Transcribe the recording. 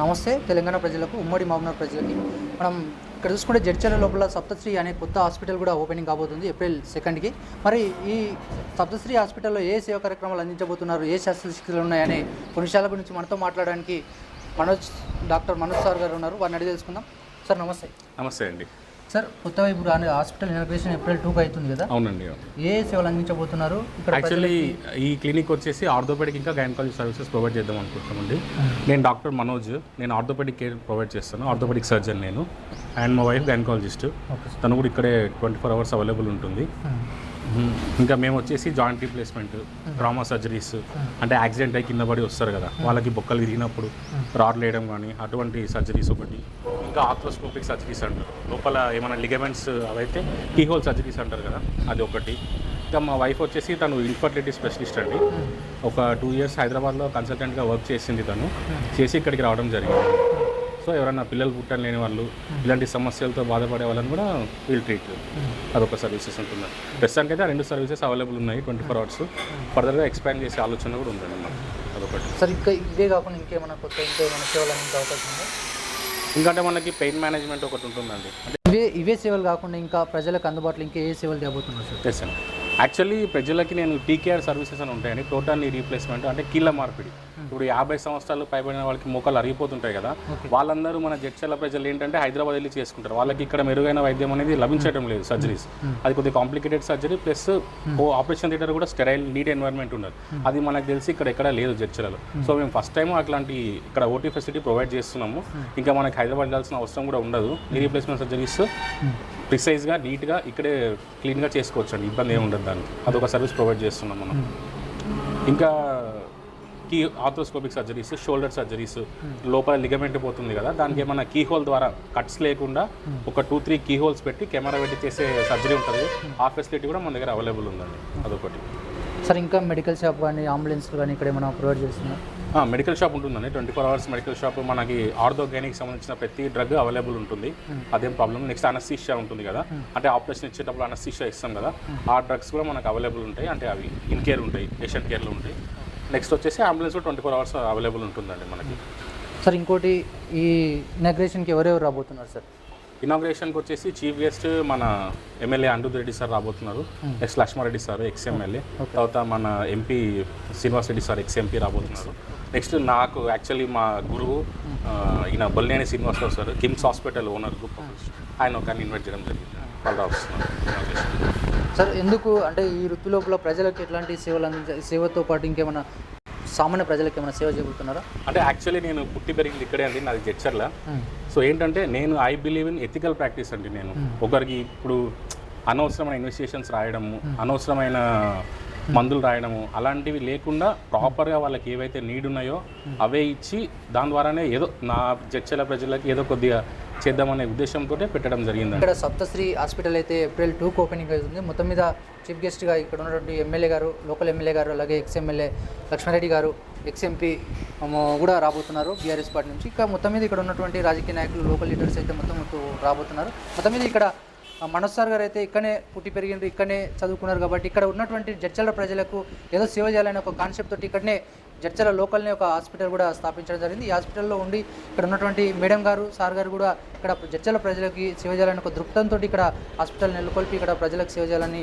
నమస్తే తెలంగాణ ప్రజలకు, ఉమ్మడి మహబూబ్నగర్ ప్రజలకి. మనం ఇక్కడ చూసుకుంటే జడ్చర్ల లోపల సప్తశ్రీ అనే కొత్త హాస్పిటల్ కూడా ఓపెనింగ్ కాబోతుంది ఏప్రిల్ 2కి. మరి ఈ సప్తశ్రీ హాస్పిటల్లో ఏ సేవా కార్యక్రమాలు అందించబోతున్నారు, ఏ శస్త్రచికిత్సలు ఉన్నాయనే కొన్ని విషయాల గురించి మనతో మాట్లాడడానికి డాక్టర్ మనోజ్ సార్ గారు ఉన్నారు. వారిని అడిగి తెలుసుకుందాం. సార్ నమస్తే. నమస్తే అండి. సార్, కొత్తగా ఇప్పుడు హాస్పిటల్ ఇనాగ్రేషన్ ఏప్రిల్ 2కి అవుతుంది కదా? అవునండి. ఏ సేవలు అందించబోతున్నారు ఇక్కడ? యాక్చువల్లీ ఈ క్లినిక్ వచ్చేసి ఆర్థోపెడిక్ ఇంకా గైనకాలజీ సర్వీసెస్ ప్రొవైడ్ చేద్దాం అనుకుంటున్నామండి. నేను డాక్టర్ మనోజ్, నేను ఆర్థోపెడిక్ కేర్ ప్రొవైడ్ చేస్తాను. ఆర్థోపెడిక్ సర్జన్ నేను, అండ్ మా వైఫ్ గైనకాలజిస్ట్. తను కూడా ఇక్కడే 24 hours అవైలబుల్ ఉంటుంది. ఇంకా మేము వచ్చేసి జాయింట్ రీప్లేస్మెంట్, ట్రామా సర్జరీస్, అంటే యాక్సిడెంట్ అయి కింద పడి వస్తారు కదా, వాళ్ళకి బొక్కలు విరిగినప్పుడు రాడ్లు వేయడం కానీ అటువంటి సర్జరీస్ ఒకటి. ఇంకా ఆర్థ్రోస్కోపిక్ సర్జరీస్ అంటారు, లోపల ఏమైనా లిగమెంట్స్ అవైతే కీహోల్ సర్జరీస్ అంటారు కదా, అది ఒకటి. ఇంకా మా వైఫ్ వచ్చేసి తను ఇన్ఫర్టిలిటీ స్పెషలిస్ట్ అండి. ఒక 2 years హైదరాబాద్లో కన్సల్టెంట్గా వర్క్ చేసింది. తను చేసి ఇక్కడికి రావడం జరిగింది. సో ఎవరైనా పిల్లలు పుట్టలేని వాళ్ళు, ఇలాంటి సమస్యలతో బాధపడే వాళ్ళని కూడా వీళ్ళు ట్రీట్, అదొక సర్వీసెస్ ఉంటుంది. ప్రస్తుతానికి అయితే 2 సర్వీసెస్ అవైలబుల్ ఉన్నాయి 24 hours. ఫర్దర్గా ఎక్స్పాండ్ చేసే ఆలోచన కూడా ఉందండి మాకు, అదొకటి. సార్, ఇంకా ఇదే కాకుండా ఇంకేమైనా కొత్త ఇంకేమైనా సేవలు అందించే అవకాశం ఉందా? ఎందుకంటే మనకి పెయిన్ మేనేజ్మెంట్ ఒకటి ఉంటుందండి. అంటే ఇవే సేవలు కాకుండా ఇంకా ప్రజలకు అందుబాటులో ఇంకా ఏ సేవలు చేయబోతున్నారు సార్? ఎస్ అండి. యాక్చువల్లీ ప్రజలకి నేను టీకేఆర్ సర్వీసెస్ అని ఉంటాయండి, టోటల్ నీ రీప్లేస్మెంట్, అంటే కీళ్ళ మార్పిడి. ఇప్పుడు 50 సంవత్సరాలు పైబడిన వాళ్ళకి మోకాలు అరిగిపోతుంటాయి కదా, వాళ్ళందరూ మన జడ్చర్ల ప్రజలు ఏంటంటే హైదరాబాద్ వెళ్ళి చేసుకుంటారు. వాళ్ళకి ఇక్కడ మెరుగైన వైద్యం అనేది లభించడం లేదు, సర్జరీస్. అది కొద్దిగా complicated surgery, plus operation theatre కూడా స్టెరైల్ నీట్ ఎన్వైర్న్మెంట్ ఉన్నది. అది మనకు తెలిసి ఇక్కడ ఎక్కడ లేదు జడ్చర్లలో. సో మేము ఫస్ట్ టైం అట్లాంటి ఇక్కడ ఓటీ ఫెసిలిటీ ప్రొవైడ్ చేస్తున్నాము. ఇంకా మనకి హైదరాబాద్ వెళ్ళాల్సిన అవసరం కూడా ఉండదు. నీ రీప్లేస్మెంట్ సర్జరీస్ ప్రిసైజ్గా, నీట్గా ఇక్కడే క్లీన్గా చేసుకోవచ్చు అండి, ఇబ్బంది ఏమి ఉండదు దానికి. అదొక సర్వీస్ ప్రొవైడ్ చేస్తున్నాం మనం. ఇంకా ఆర్థ్రోస్కోపిక్ సర్జరీస్, షోల్డర్ సర్జరీస్, లోపల లిగమెంట్ పోతుంది కదా, దానికి ఏమైనా కీహోల్ ద్వారా కట్స్ లేకుండా ఒక 2-3 కీహోల్స్ పెట్టి కెమెరా పెట్టి చేసే సర్జరీ ఉంటుంది. ఆ ఫెసిలిటీ కూడా మన దగ్గర అవైలబుల్ ఉందండి, అదొకటి. సార్, ఇంకా మెడికల్ షాప్ కానీ అంబులెన్స్ కానీ ఇక్కడ ఏమైనా ప్రొవైడ్ చేస్తున్నారు? మెడికల్ షాప్ ఉంటుందండి, 24 hours మెడికల్ షాప్. మనకి ఆర్థోగైనిక్ సంబంధించిన ప్రతి డ్రగ్ అవైలబుల్ ఉంటుంది, అదేం ప్రాబ్లం. నెక్స్ట్ అనస్థీషియా ఉంటుంది కదా, అంటే ఆపరేషన్ ఇచ్చేటప్పుడు అనస్థీషియా ఇస్తాం కదా, ఆ డ్రగ్స్ కూడా మనకు అవైలబుల్ ఉంటాయి. అంటే అవి ఇన్ కేర్ ఉంటాయి, పేషెంట్ కేర్లో ఉంటాయి. నెక్స్ట్ వచ్చేసి అంబులెన్స్ కూడా 24 hours అవైలబుల్ ఉంటుందండి మనకి. సార్, ఇంకోటి, ఈ ఇనాగ్రేషన్కి ఎవరెవరు రాబోతున్నారు సార్? ఇనాగ్రేషన్కి వచ్చేసి చీఫ్ గెస్ట్ మన ఎమ్మెల్యే అనిరుద్ రెడ్డి సార్ రాబోతున్నారు. Next Lakshma Reddy sir, ex MLA. తర్వాత మన MP Srinivas Reddy sir, ex MP రాబోతున్నారు. నెక్స్ట్ నాకు యాక్చువల్లీ మా గురువు ఈయన Bolleni Srinivasarao sir, KIMS hospital owner group, ఆయన ఒక ఇన్వైట్ చేయడం జరిగింది. వాళ్ళు రాబోతున్నారు. సార్, ఎందుకు అంటే ఈ వృత్తి లోపల ప్రజలకు ఎట్లాంటి సేవలు సేవతో పాటు ఇంకేమైనా సామాన్య ప్రజలకు ఏమైనా సేవ చేయబోతున్నారా? అంటే యాక్చువల్లీ నేను పుట్టి పెరిగింది ఇక్కడే అండి, నాది జడ్చర్ల. సో ఏంటంటే నేను I believe in ethical practice అండి. నేను ఒకరికి ఇప్పుడు అనవసరమైన ఇన్వెస్టిగేషన్స్ రాయడము, అనవసరమైన మందులు రాయడము అలాంటివి లేకుండా ప్రాపర్గా వాళ్ళకి ఏవైతే నీడ్ ఉన్నాయో అవే ఇచ్చి దాని ద్వారానే ఏదో నా జడ్చర్ల ప్రజలకి ఏదో కొద్దిగా చేద్దామనే ఉద్దేశంతో పెట్టడం జరిగింది. ఇక్కడ సప్తశ్రీ హాస్పిటల్ అయితే ఏప్రిల్ 2కి ఓపెనింగ్ అవుతుంది. మొత్తం మీద చీఫ్ గెస్ట్గా ఇక్కడ ఉన్నటువంటి ఎమ్మెల్యే గారు, లోకల్ ఎమ్మెల్యే గారు, అలాగే ఎక్స్ఎమ్మెల్యే లక్ష్మారెడ్డి గారు, ఎక్స్ఎంపీ కూడా రాబోతున్నారు బీఆర్ఎస్ పార్టీ నుంచి. ఇంకా మొత్తం మీద ఇక్కడ ఉన్నటువంటి రాజకీయ నాయకులు, లోకల్ లీడర్స్ అయితే మొత్తం రాబోతున్నారు. మొత్తం మీద ఇక్కడ మనోజ్ సార్ గారు అయితే ఇక్కడనే పుట్టి పెరిగిండ్రు, ఇక్కడనే చదువుకున్నారు కాబట్టి ఇక్కడ ఉన్నటువంటి జడ్చర్ల ప్రజలకు ఏదో సేవ చేయాలనే ఒక కాన్సెప్ట్ తోటి ఇక్కడనే జడ్చర్ల లోకల్నే ఒక హాస్పిటల్ కూడా స్థాపించడం జరిగింది. ఈ హాస్పిటల్లో ఉండి ఇక్కడ ఉన్నటువంటి మేడం గారు, సార్ గారు కూడా ఇక్కడ జడ్చర్ల ప్రజలకి సేవ చేయాలని ఒక దృక్పథంతో ఇక్కడ హాస్పిటల్ నెలకొల్పి ఇక్కడ ప్రజలకు సేవ చేయాలని